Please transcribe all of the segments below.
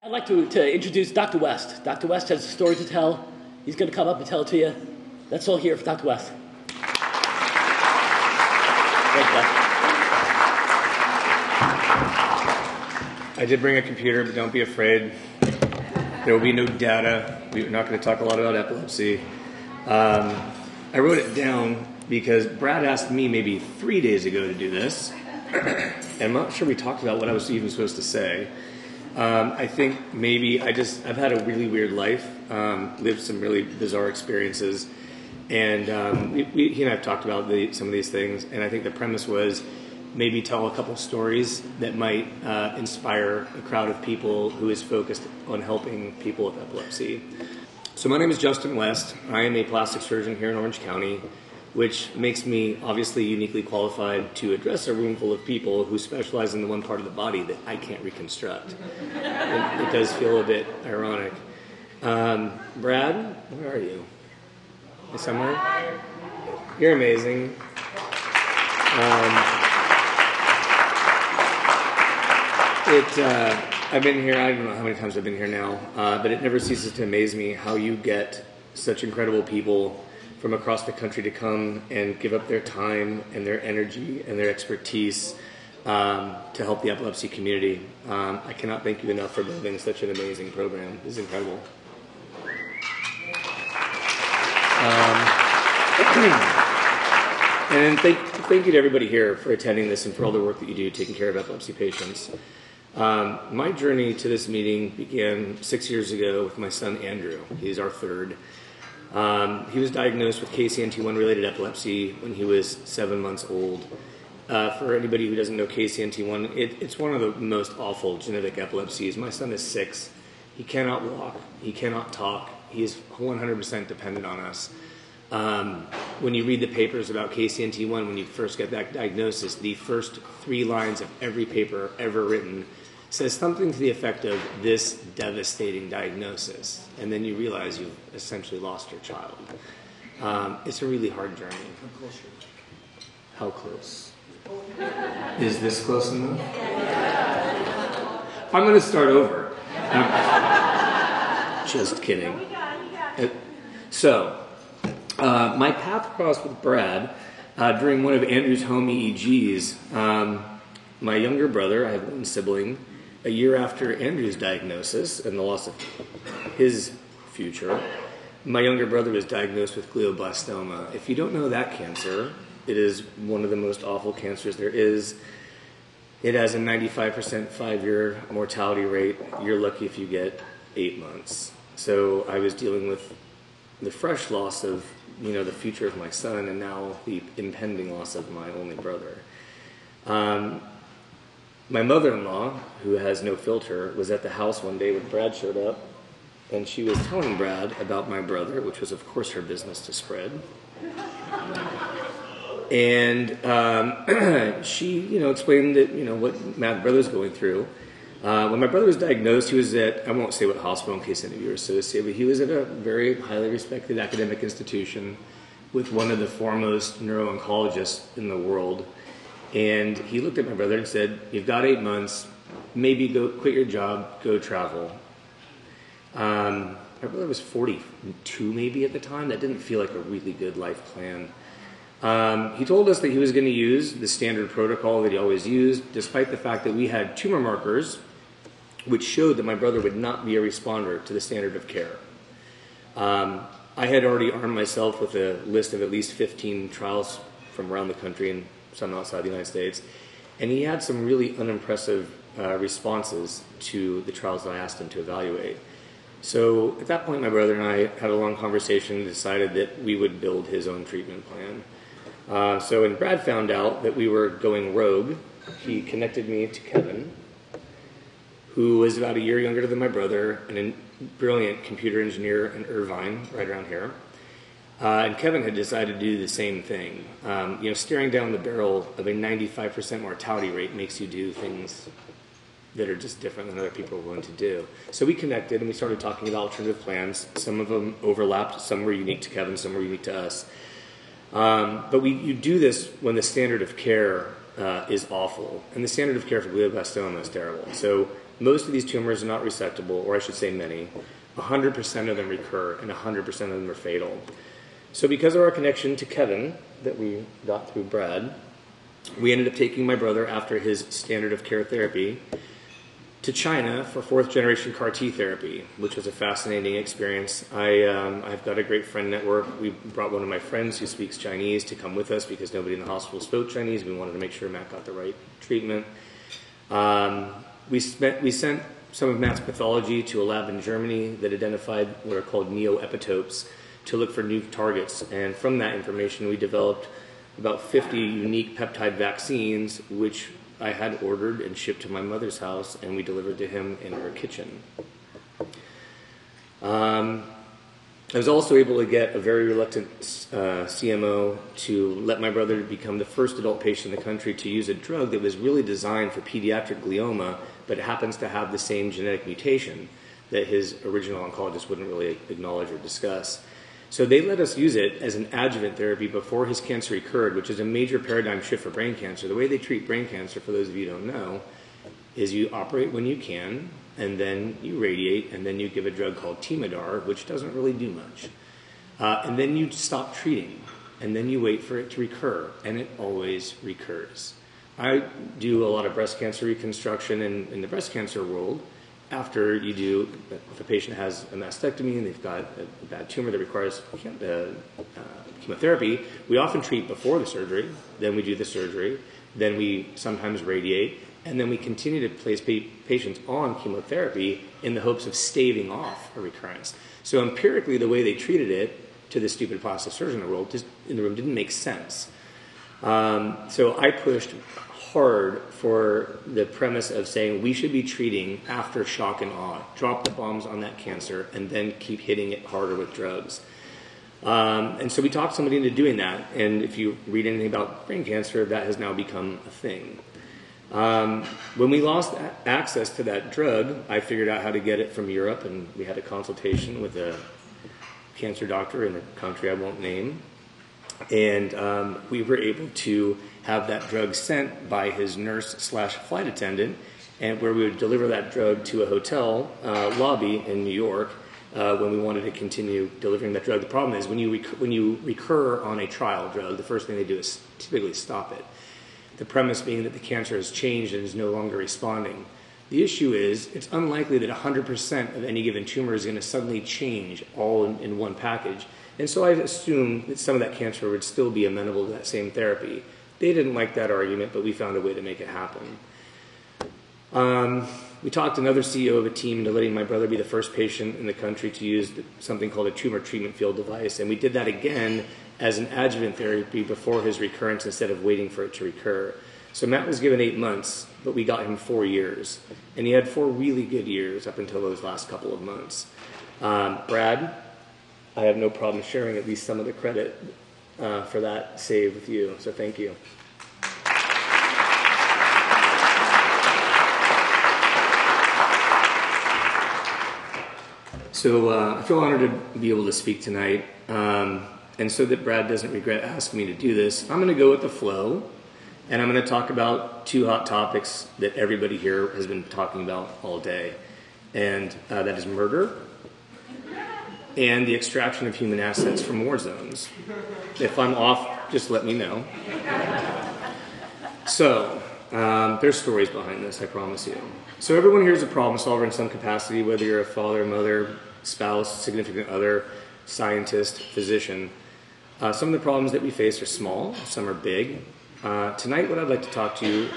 I'd like to introduce Dr. West. Dr. West has a story to tell. He's going to come up and tell it to you. Let's all hear for Dr. West. Thank you. I did bring a computer, but don't be afraid. There will be no data. We're not going to talk a lot about epilepsy. I wrote it down because Brad asked me maybe 3 days ago to do this. And I'm not sure we talked about what I was even supposed to say. I think maybe I've had a really weird life, lived some really bizarre experiences, and he and I have talked about some of these things, and I think the premise was maybe tell a couple stories that might inspire a crowd of people who is focused on helping people with epilepsy. So my name is Justin West. I am a plastic surgeon here in Orange County, which makes me obviously uniquely qualified to address a room full of people who specialize in the one part of the body that I can't reconstruct. It does feel a bit ironic. Brad, where are you? Somewhere? You're amazing. I've been here, I don't know how many times I've been here now, but it never ceases to amaze me how you get such incredible people from across the country to come and give up their time and their energy and their expertise to help the epilepsy community. I cannot thank you enough for building such an amazing program. This is incredible. And thank you to everybody here for attending this and for all the work that you do taking care of epilepsy patients. My journey to this meeting began 6 years ago with my son Andrew. He's our third. He was diagnosed with KCNT1 related epilepsy when he was 7 months old. For anybody who doesn't know KCNT1, it's one of the most awful genetic epilepsies. My son is 6. He cannot walk. He cannot talk. He is 100% dependent on us. When you read the papers about KCNT1, when you first get that diagnosis, the first 3 lines of every paper ever written says something to the effect of this devastating diagnosis, and then you realize you've essentially lost your child. It's a really hard journey. How close? Is this close enough? I'm going to start over. Just kidding. So, my path crossed with Brad during one of Andrew's home EEGs. My younger brother, I have one sibling, a year after Andrew's diagnosis and the loss of his future, my younger brother was diagnosed with glioblastoma. If you don't know that cancer, it is one of the most awful cancers there is. It has a 95% 5-year mortality rate. You're lucky if you get 8 months. So I was dealing with the fresh loss of, the future of my son, and now the impending loss of my only brother. My mother-in-law, who has no filter, was at the house one day when Brad showed up, and she was telling Brad about my brother, which was, of course, her business to spread. And she, explained that, what my brother's going through. When my brother was diagnosed, he was at, I won't say what hospital in case any of you are associated, but he was at a very highly respected academic institution with one of the foremost neuro-oncologists in the world. And he looked at my brother and said, "You've got 8 months, maybe go quit your job, go travel." My brother was 42 maybe at the time. That didn't feel like a really good life plan. He told us that he was going to use the standard protocol that he always used, despite the fact that we had tumor markers which showed that my brother would not be a responder to the standard of care. I had already armed myself with a list of at least 15 trials from around the country and some outside the United States, and he had some really unimpressive responses to the trials that I asked him to evaluate. So at that point, my brother and I had a long conversation and decided that we would build his own treatment plan. So when Brad found out that we were going rogue, he connected me to Kevin, who was about a year younger than my brother and a brilliant computer engineer in Irvine, right around here. And Kevin had decided to do the same thing. Staring down the barrel of a 95% mortality rate makes you do things that are just different than other people are willing to do. So we connected and we started talking about alternative plans. Some of them overlapped, some were unique to Kevin, some were unique to us. But you do this when the standard of care is awful. And the standard of care for glioblastoma is terrible. So most of these tumors are not resectable, or I should say many. 100% of them recur, and 100% of them are fatal. So because of our connection to Kevin that we got through Brad, we ended up taking my brother after his standard of care therapy to China for 4th generation CAR T therapy, which was a fascinating experience. I've got a great friend network. We brought one of my friends who speaks Chinese to come with us because nobody in the hospital spoke Chinese. We wanted to make sure Matt got the right treatment. We sent some of Matt's pathology to a lab in Germany that identified what are called neoepitopes to look for new targets. And from that information, we developed about 50 unique peptide vaccines, which I had ordered and shipped to my mother's house, and we delivered to him in her kitchen. I was also able to get a very reluctant CMO to let my brother become the first adult patient in the country to use a drug that was really designed for pediatric glioma, but it happens to have the same genetic mutation that his original oncologist wouldn't really acknowledge or discuss. So they let us use it as an adjuvant therapy before his cancer recurred, which is a major paradigm shift for brain cancer. The way they treat brain cancer, for those of you who don't know, is you operate when you can, and then you radiate, and then you give a drug called Temodar, which doesn't really do much. And then you stop treating, and then you wait for it to recur, and it always recurs. I do a lot of breast cancer reconstruction in the breast cancer world. After you do, if a patient has a mastectomy and they've got a bad tumor that requires chemotherapy, we often treat before the surgery, then we do the surgery, then we sometimes radiate, and then we continue to place patients on chemotherapy in the hopes of staving off a recurrence. So empirically, the way they treated it to the stupid plastic surgeon in the room didn't make sense. So I pushed hard for the premise of saying we should be treating after shock and awe, drop the bombs on that cancer, and then keep hitting it harder with drugs. And so we talked somebody into doing that, and if you read anything about brain cancer, that has now become a thing. When we lost access to that drug, I figured out how to get it from Europe, and we had a consultation with a cancer doctor in a country I won't name, and we were able to have that drug sent by his nurse/flight attendant, and where we would deliver that drug to a hotel lobby in New York when we wanted to continue delivering that drug. The problem is when you recur on a trial drug, the first thing they do is typically stop it. The premise being that the cancer has changed and is no longer responding. The issue is it's unlikely that 100% of any given tumor is going to suddenly change all in one package. And so I assumed that some of that cancer would still be amenable to that same therapy. They didn't like that argument, but we found a way to make it happen. We talked another CEO of a team into letting my brother be the first patient in the country to use something called a tumor treatment field device, and we did that again as an adjuvant therapy before his recurrence instead of waiting for it to recur. So Matt was given 8 months, but we got him 4 years, and he had 4 really good years up until those last couple of months. Brad, I have no problem sharing at least some of the credit for that save with you, so thank you. So I feel honored to be able to speak tonight, and so that Brad doesn't regret asking me to do this, I'm going to go with the flow, and I'm going to talk about 2 hot topics that everybody here has been talking about all day, and that is murder and the extraction of human assets from war zones. If I'm off, just let me know. So, there's stories behind this, I promise you. So everyone here is a problem solver in some capacity, whether you're a father, mother, spouse, significant other, scientist, physician. Some of the problems that we face are small, some are big. Tonight what I'd like to talk to you,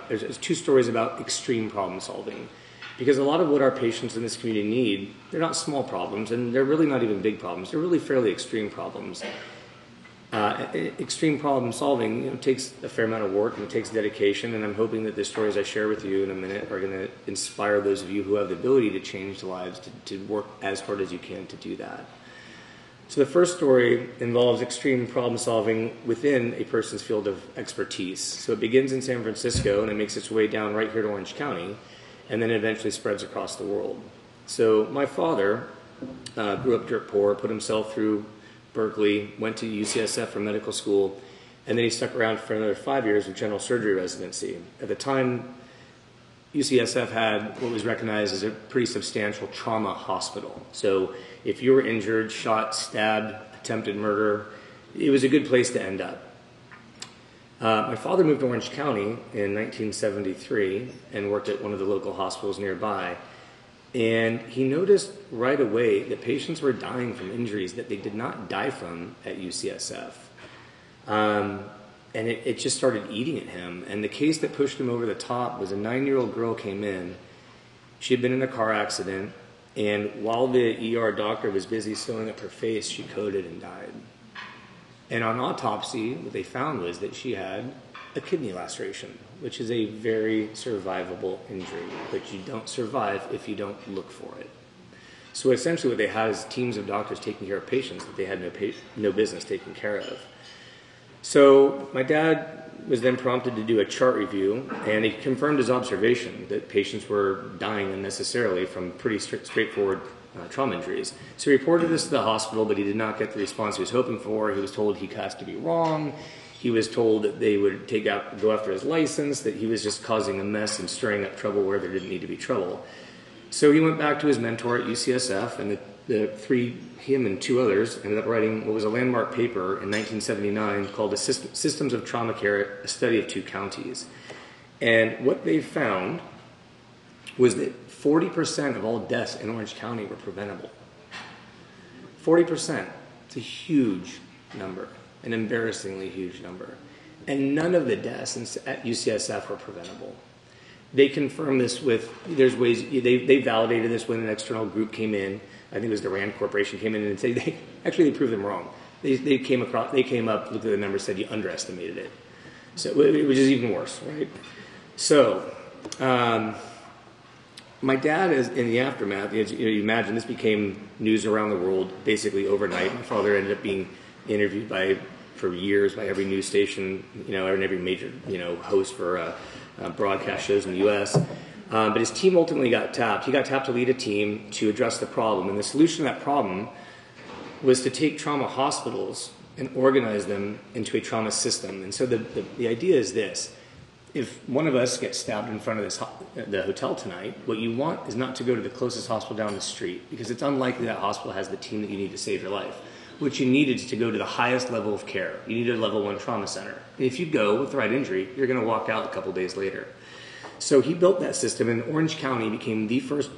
there's 2 stories about extreme problem solving. Because a lot of what our patients in this community need, they're not small problems, and they're really not even big problems. They're really fairly extreme problems. Extreme problem solving takes a fair amount of work and it takes dedication, and I'm hoping that the stories I share with you in a minute are going to inspire those of you who have the ability to change lives to work as hard as you can to do that. So the first story involves extreme problem solving within a person's field of expertise. So it begins in San Francisco and it makes its way down right here to Orange County, and then it eventually spreads across the world. So my father grew up dirt poor, put himself through Berkeley, went to UCSF for medical school, and then he stuck around for another 5 years of general surgery residency. At the time, UCSF had what was recognized as a pretty substantial trauma hospital. So if you were injured, shot, stabbed, attempted murder, it was a good place to end up. My father moved to Orange County in 1973 and worked at one of the local hospitals nearby. And he noticed right away that patients were dying from injuries that they did not die from at UCSF. And it just started eating at him. And the case that pushed him over the top was a 9-year-old girl came in. She had been in a car accident, and while the ER doctor was busy sewing up her face, she coded and died. And on autopsy, what they found was that she had a kidney laceration, which is a very survivable injury, but you don't survive if you don't look for it. So essentially what they had is teams of doctors taking care of patients that they had no business taking care of. So my dad was then prompted to do a chart review, and he confirmed his observation that patients were dying unnecessarily from pretty straightforward trauma injuries. So he reported this to the hospital, but he did not get the response he was hoping for. He was told he has to be wrong. He was told that they would go after his license, that he was just causing a mess and stirring up trouble where there didn't need to be trouble. So he went back to his mentor at UCSF, and him and 2 others ended up writing what was a landmark paper in 1979 called the Systems of Trauma Care, a Study of 2 Counties. And what they found was that 40% of all deaths in Orange County were preventable. 40%. It's a huge number, an embarrassingly huge number. And none of the deaths at UCSF were preventable. They confirmed this there's ways, they validated this when an external group came in. I think it was the RAND Corporation came in and said, they proved them wrong. They came up, looked at the numbers, said you underestimated it. So, which is even worse, right? So, my dad, is in the aftermath, you imagine this became news around the world basically overnight. My father ended up being interviewed for years by every news station, and every major, host for broadcast shows in the U.S. But his team ultimately got tapped. He got tapped to lead a team to address the problem. And the solution to that problem was to take trauma hospitals and organize them into a trauma system. And so the idea is this. If one of us gets stabbed in front of the hotel tonight, what you want is not to go to the closest hospital down the street, because it's unlikely that hospital has the team that you need to save your life. What you needed is to go to the highest level of care. You needed a level 1 trauma center. And if you go with the right injury, you're going to walk out a couple days later. So he built that system, and Orange County became the first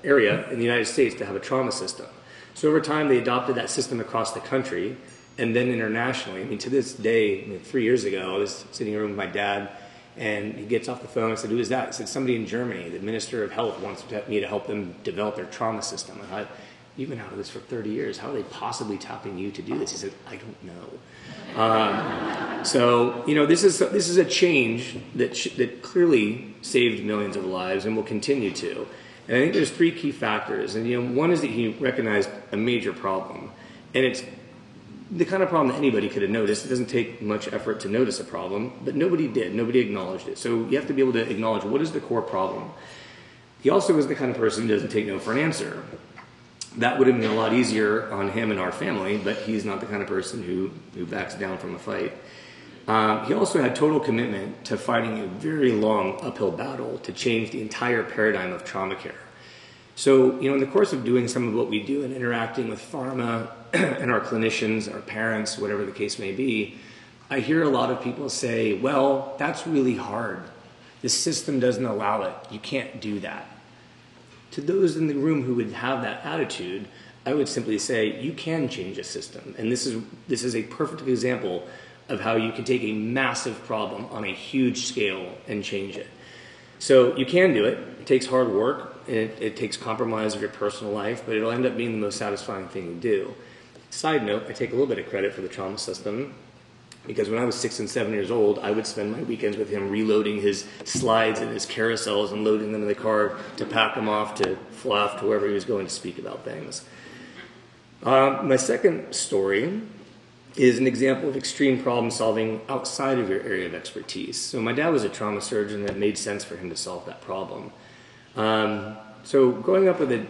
area in the United States to have a trauma system. So over time, they adopted that system across the country, and then internationally. I mean, to this day, 3 years ago, I was sitting in a room with my dad, and he gets off the phone. I said, "Who is that?" He said, "Somebody in Germany. The Minister of Health wants me to help them develop their trauma system." I thought, "You've been out of this for 30 years. How are they possibly tapping you to do this?" He said, "I don't know." So, this is a change that clearly saved millions of lives and will continue to. And I think there's 3 key factors. And, one is that he recognized a major problem. And it's the kind of problem that anybody could have noticed. It doesn't take much effort to notice a problem, but nobody did. Nobody acknowledged it. So you have to be able to acknowledge what is the core problem. He also was the kind of person who doesn't take no for an answer. That would have been a lot easier on him and our family, but he's not the kind of person who backs down from a fight. He also had total commitment to fighting a very long uphill battle to change the entire paradigm of trauma care. So, in the course of doing some of what we do and interacting with pharma and our clinicians, our parents, whatever the case may be, I hear a lot of people say, "Well, that's really hard. The system doesn't allow it. You can't do that." To those in the room who would have that attitude, I would simply say, you can change a system. And this is a perfect example of how you can take a massive problem on a huge scale and change it. So you can do it. It takes hard work. It takes compromise of your personal life, but it'll end up being the most satisfying thing you do. Side note, I take a little bit of credit for the trauma system, because when I was 6 and 7 years old, I would spend my weekends with him reloading his slides and his carousels and loading them in the car to pack them off to fly off to wherever he was going to speak about things. My second story is an example of extreme problem solving outside of your area of expertise. So my dad was a trauma surgeon, and it made sense for him to solve that problem. So growing up with a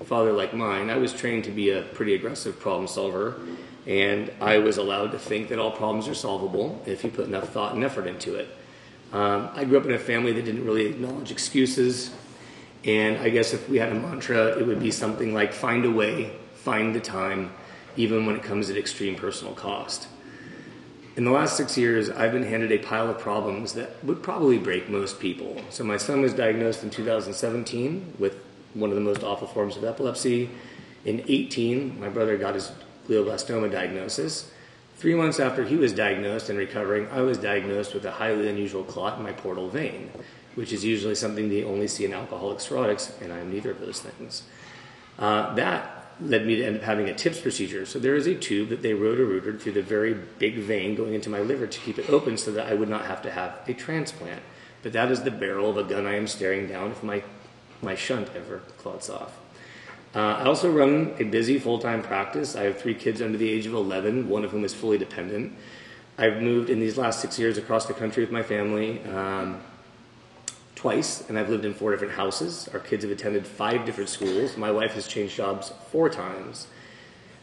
father like mine, I was trained to be a pretty aggressive problem solver, and I was allowed to think that all problems are solvable if you put enough thought and effort into it. I grew up in a family that didn't really acknowledge excuses. And I guess if we had a mantra, it would be something like find a way, find the time, even when it comes at extreme personal cost. In the last 6 years, I've been handed a pile of problems that would probably break most people. So my son was diagnosed in 2017 with one of the most awful forms of epilepsy. In 2018, my brother got his glioblastoma diagnosis. 3 months after he was diagnosed and recovering, I was diagnosed with a highly unusual clot in my portal vein, which is usually something they only see in alcoholic cirrhotics, and I am neither of those things. That led me to end up having a TIPS procedure. So there is a tube that they roto-rooted through the very big vein going into my liver to keep it open so that I would not have to have a transplant. But that is the barrel of a gun I am staring down if my shunt ever clots off. I also run a busy full-time practice. I have 3 kids under the age of 11, one of whom is fully dependent. I've moved in these last 6 years across the country with my family twice, and I've lived in 4 different houses. Our kids have attended 5 different schools. My wife has changed jobs 4 times.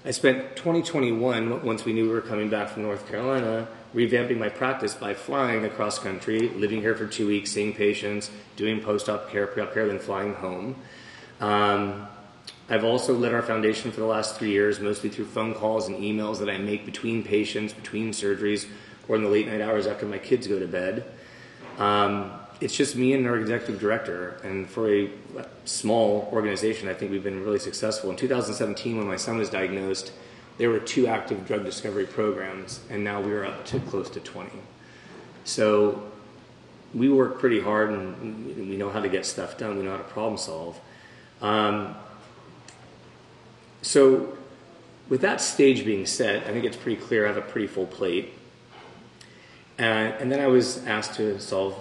I spent 2021, once we knew we were coming back from North Carolina, revamping my practice by flying across country, living here for 2 weeks, seeing patients, doing post-op care, pre-op care, then flying home. I've also led our foundation for the last 3 years, mostly through phone calls and emails that I make between patients, between surgeries, or in the late night hours after my kids go to bed. It's just me and our executive director, and for a small organization, I think we've been really successful. In 2017, when my son was diagnosed, there were 2 active drug discovery programs, and now we are up to close to 20. So we work pretty hard, and we know how to get stuff done. We know how to problem solve. So with that stage being set, I think it's pretty clear I have a pretty full plate. And then I was asked to solve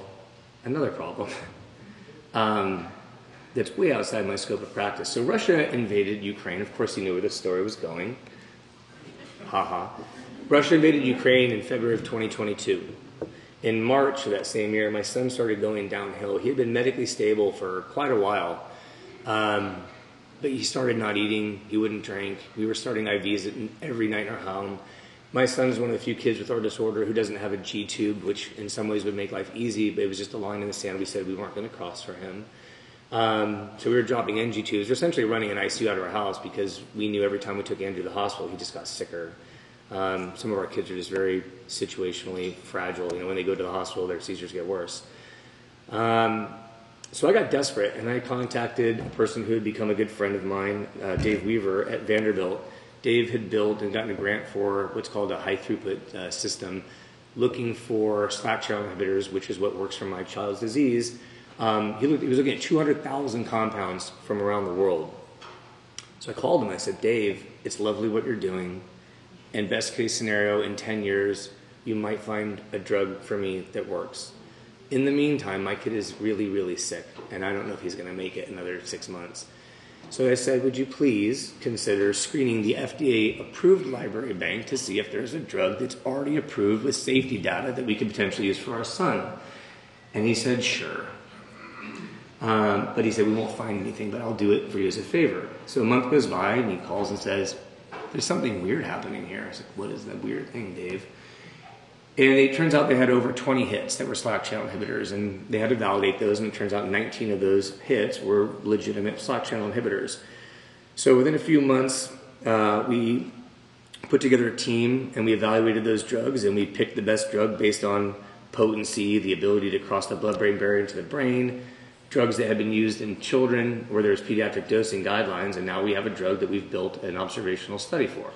another problem that's way outside my scope of practice. So Russia invaded Ukraine. Of course, you knew where this story was going. Russia invaded Ukraine in February of 2022. In March of that same year, my son started going downhill. He had been medically stable for quite a while. But he started not eating, he wouldn't drink. We were starting IVs every night in our home. My son is one of the few kids with our disorder who doesn't have a G-tube, which in some ways would make life easy, but it was just a line in the sand we said we weren't going to cross for him. So we were dropping NG tubes. We're essentially running an ICU out of our house because we knew every time we took Andrew to the hospital, he just got sicker. Some of our kids are just very situationally fragile. You know, when they go to the hospital, their seizures get worse. So I got desperate, and I contacted a person who had become a good friend of mine, Dave Weaver at Vanderbilt. Dave had built and gotten a grant for what's called a high-throughput system, looking for slack channel inhibitors, which is what works for my child's disease. He was looking at 200,000 compounds from around the world. So I called him. I said, Dave, it's lovely what you're doing. And best case scenario, in 10 years, you might find a drug for me that works. In the meantime, my kid is really, really sick, and I don't know if he's going to make it another 6 months. So I said, would you please consider screening the FDA-approved library bank to see if there's a drug that's already approved with safety data that we could potentially use for our son? And he said, sure. But he said, we won't find anything, but I'll do it for you as a favor. So a month goes by, and he calls and says, there's something weird happening here. I said, what is that weird thing, Dave? And it turns out they had over 20 hits that were slack channel inhibitors, and they had to validate those, and it turns out 19 of those hits were legitimate slack channel inhibitors. So within a few months, we put together a team, and we evaluated those drugs, and we picked the best drug based on potency, the ability to cross the blood-brain barrier into the brain, drugs that had been used in children where there's pediatric dosing guidelines, and now we have a drug that we've built an observational study for.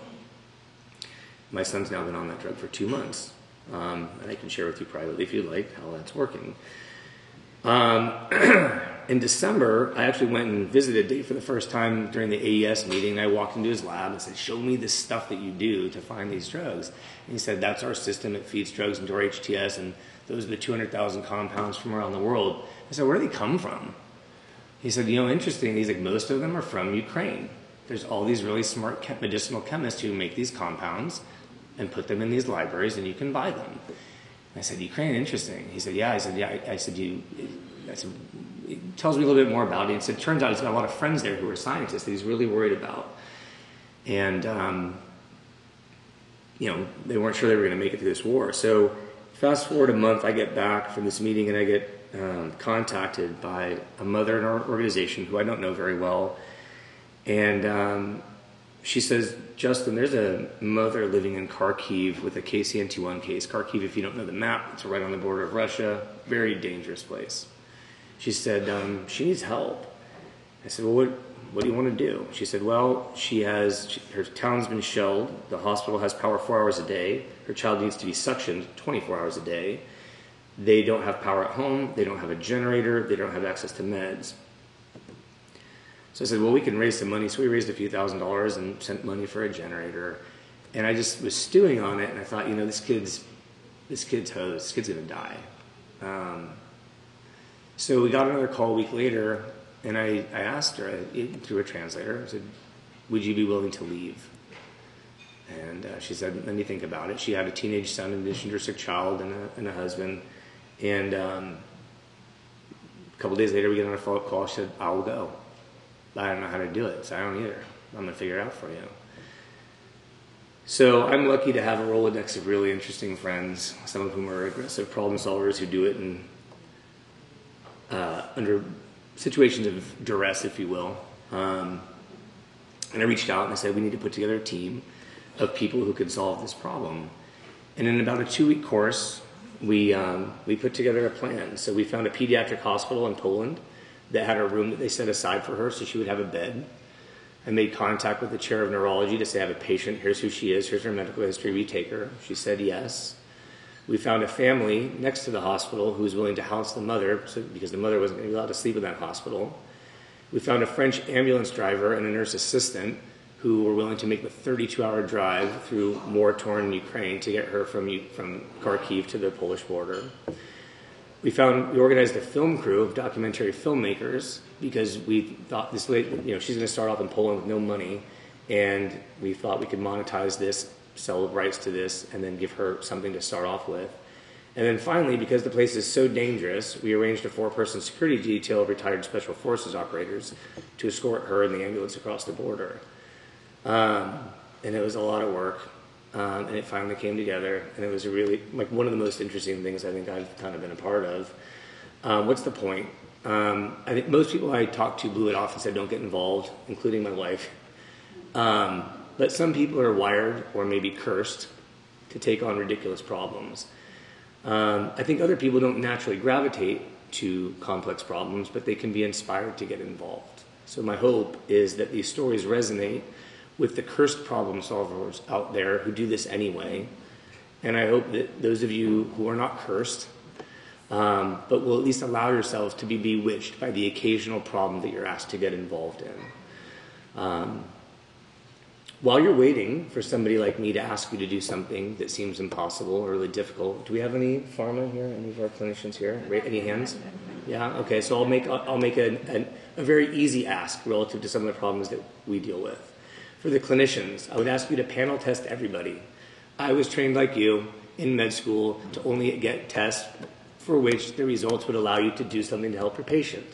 My son's now been on that drug for 2 months. And I can share with you privately if you'd like how that's working. In December, I actually went and visited Dave for the first time during the AES meeting. I walked into his lab and said, show me the stuff that you do to find these drugs. And he said, that's our system. It feeds drugs into our HTS, and those are the 200,000 compounds from around the world. I said, where do they come from? He said, you know, interesting. He's like, most of them are from Ukraine. There's all these really smart medicinal chemists who make these compounds and put them in these libraries, and you can buy them. And I said, Ukraine, interesting. He said, yeah. I said, yeah. I said, it tells me a little bit more about it. He said, turns out he's got a lot of friends there who are scientists that he's really worried about. And, you know, they weren't sure they were going to make it through this war. So fast forward a month, I get back from this meeting and I get contacted by a mother in our organization who I don't know very well. And she says, Justin, there's a mother living in Kharkiv with a KCN21 case. Kharkiv, if you don't know the map, it's right on the border of Russia. Very dangerous place. She said, she needs help. I said, well, what do you want to do? She said, well, her town's been shelled. The hospital has power 4 hours a day. Her child needs to be suctioned 24 hours a day. They don't have power at home. They don't have a generator. They don't have access to meds. So I said, well, we can raise some money. So we raised a few $1,000s and sent money for a generator. And I just was stewing on it. And I thought, this kid's hosed. This kid's going to die. So we got another call a week later. And I asked her through a translator, I said, would you be willing to leave? And she said, let me think about it. She had a teenage son in addition to her sick child and a husband. And a couple days later, we get on a follow-up call. She said, I will go. I don't know how to do it, so I don't either. I'm going to figure it out for you. So I'm lucky to have a Rolodex of really interesting friends, some of whom are aggressive problem solvers who do it under situations of duress, if you will. And I reached out and I said, we need to put together a team of people who can solve this problem. And in about a 2-week course, we put together a plan. So we found a pediatric hospital in Poland that had a room that they set aside for her so she would have a bed. I made contact with the chair of neurology to say, I have a patient, here's who she is, here's her medical history, we take her. She said yes. We found a family next to the hospital who was willing to house the mother because the mother wasn't going to be allowed to sleep in that hospital. We found a French ambulance driver and a nurse assistant who were willing to make the 32-hour drive through war-torn Ukraine to get her from Kharkiv to the Polish border. We organized a film crew of documentary filmmakers because we thought this lady, she's going to start off in Poland with no money, and we thought we could monetize this, sell rights to this, and then give her something to start off with. And then finally, because the place is so dangerous, we arranged a 4-person security detail of retired special forces operators to escort her and the ambulance across the border. And it was a lot of work. And it finally came together, and it was really one of the most interesting things I think I've kind of been a part of. What's the point? I think most people I talked to blew it off and said, don't get involved, including my wife. But some people are wired or maybe cursed to take on ridiculous problems. I think other people don't naturally gravitate to complex problems, but they can be inspired to get involved. So my hope is that these stories resonate with the cursed problem solvers out there who do this anyway. And I hope that those of you who are not cursed, but will at least allow yourselves to be bewitched by the occasional problem that you're asked to get involved in. While you're waiting for somebody like me to ask you to do something that seems impossible or really difficult, do we have any pharma here, any of our clinicians here? Any hands? Yeah, okay, so I'll make a very easy ask relative to some of the problems that we deal with. For the clinicians, I would ask you to panel test everybody. I was trained like you in med school to only get tests for which the results would allow you to do something to help your patient.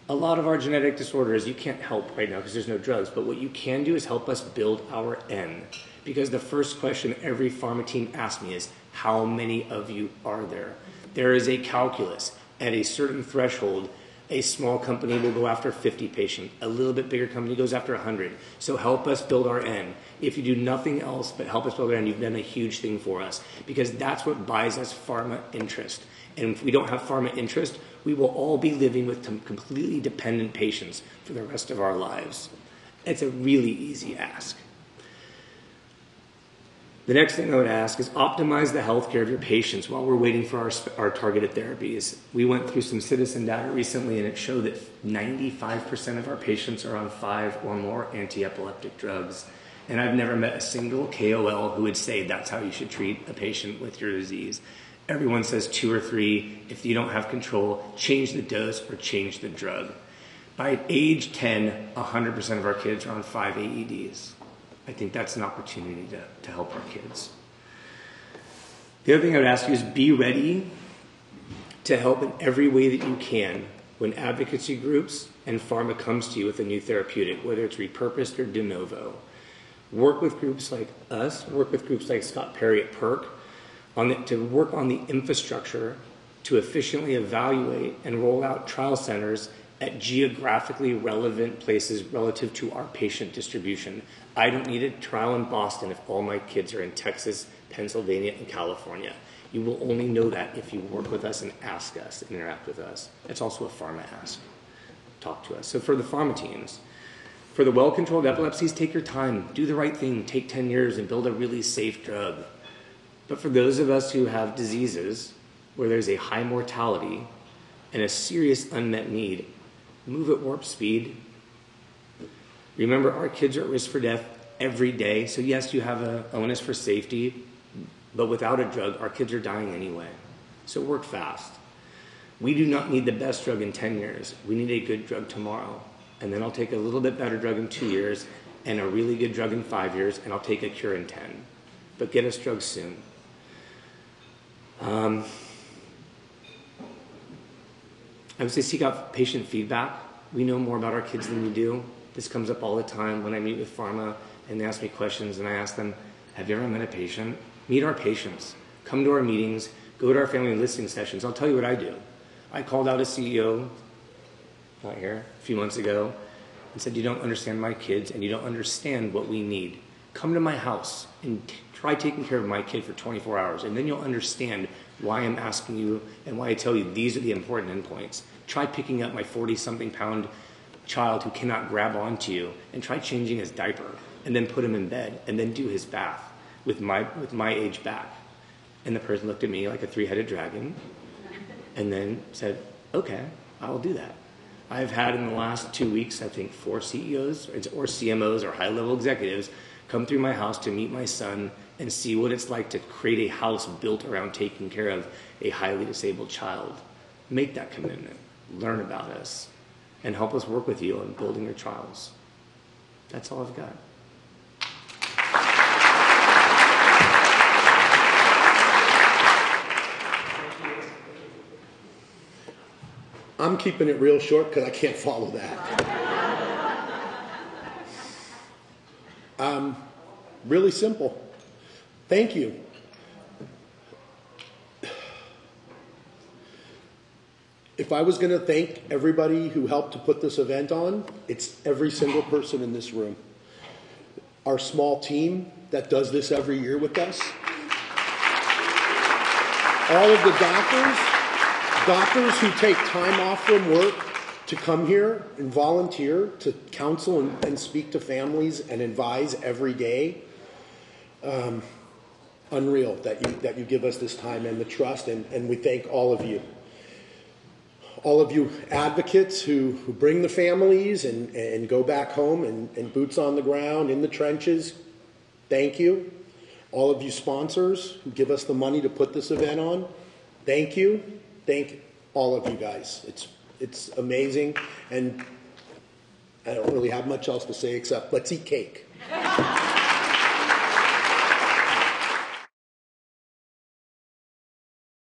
A lot of our genetic disorders you can't help right now because there's no drugs, but what you can do is help us build our N. Because the first question every pharma team asks me is, how many of you are there? There is a calculus. At a certain threshold, a small company will go after 50 patients. A little bit bigger company goes after 100. So help us build our N. If you do nothing else but help us build our N, you've done a huge thing for us. Because that's what buys us pharma interest. And if we don't have pharma interest, we will all be living with completely dependent patients for the rest of our lives. It's a really easy ask. The next thing I would ask is optimize the healthcare of your patients while we're waiting for our targeted therapies. We went through some citizen data recently, and it showed that 95% of our patients are on 5 or more anti-epileptic drugs. And I've never met a single KOL who would say that's how you should treat a patient with your disease. Everyone says 2 or 3. If you don't have control, change the dose or change the drug. By age 10, 100% of our kids are on 5 AEDs. I think that's an opportunity to help our kids. The other thing I would ask you is be ready to help in every way that you can when advocacy groups and pharma comes to you with a new therapeutic, whether it's repurposed or de novo. Work with groups like us, work with groups like Scott Perry at PERC to work on the infrastructure to efficiently evaluate and roll out trial centers at geographically relevant places relative to our patient distribution. I don't need a trial in Boston if all my kids are in Texas, Pennsylvania, and California. You will only know that if you work with us and ask us, and interact with us. It's also a pharma ask. Talk to us. So for the pharma teams, for the well-controlled epilepsies, take your time, do the right thing, take 10 years and build a really safe drug. But for those of us who have diseases where there's a high mortality and a serious unmet need, move at warp speed. Remember, our kids are at risk for death every day. So yes, you have an onus for safety, but without a drug, our kids are dying anyway. So work fast. We do not need the best drug in 10 years. We need a good drug tomorrow. And then I'll take a little bit better drug in 2 years and a really good drug in 5 years, and I'll take a cure in 10. But get us drugs soon. I would say seek out patient feedback. We know more about our kids than we do. This comes up all the time when I meet with pharma and they ask me questions, and I ask them, have you ever met a patient? Meet our patients. Come to our meetings. Go to our family listening sessions. I'll tell you what I do. I called out a CEO, not here, a few months ago, and said, you don't understand my kids and you don't understand what we need. Come to my house and try taking care of my kid for 24 hours, and then you'll understand why I'm asking you and why I tell you these are the important endpoints. Try picking up my 40-something pound child who cannot grab onto you and try changing his diaper and then put him in bed and then do his bath with my age back. And the person looked at me like a three-headed dragon and then said, okay, I'll do that. I've had in the last 2 weeks, I think, 4 CEOs or CMOs or high-level executives come through my house to meet my son and see what it's like to create a house built around taking care of a highly disabled child. Make that commitment. Learn about us. And help us work with you on building your trials. That's all I've got. I'm keeping it real short because I can't follow that. Really simple. Thank you. If I was going to thank everybody who helped to put this event on, it's every single person in this room. Our small team that does this every year with us. All of the doctors who take time off from work to come here and volunteer to counsel and speak to families and advise every day. Unreal that you give us this time and the trust, and we thank all of you. All of you advocates who bring the families and go back home and boots on the ground in the trenches, thank you. All of you sponsors who give us the money to put this event on, thank you. Thank all of you guys. It's amazing, and I don't really have much else to say except let's eat cake.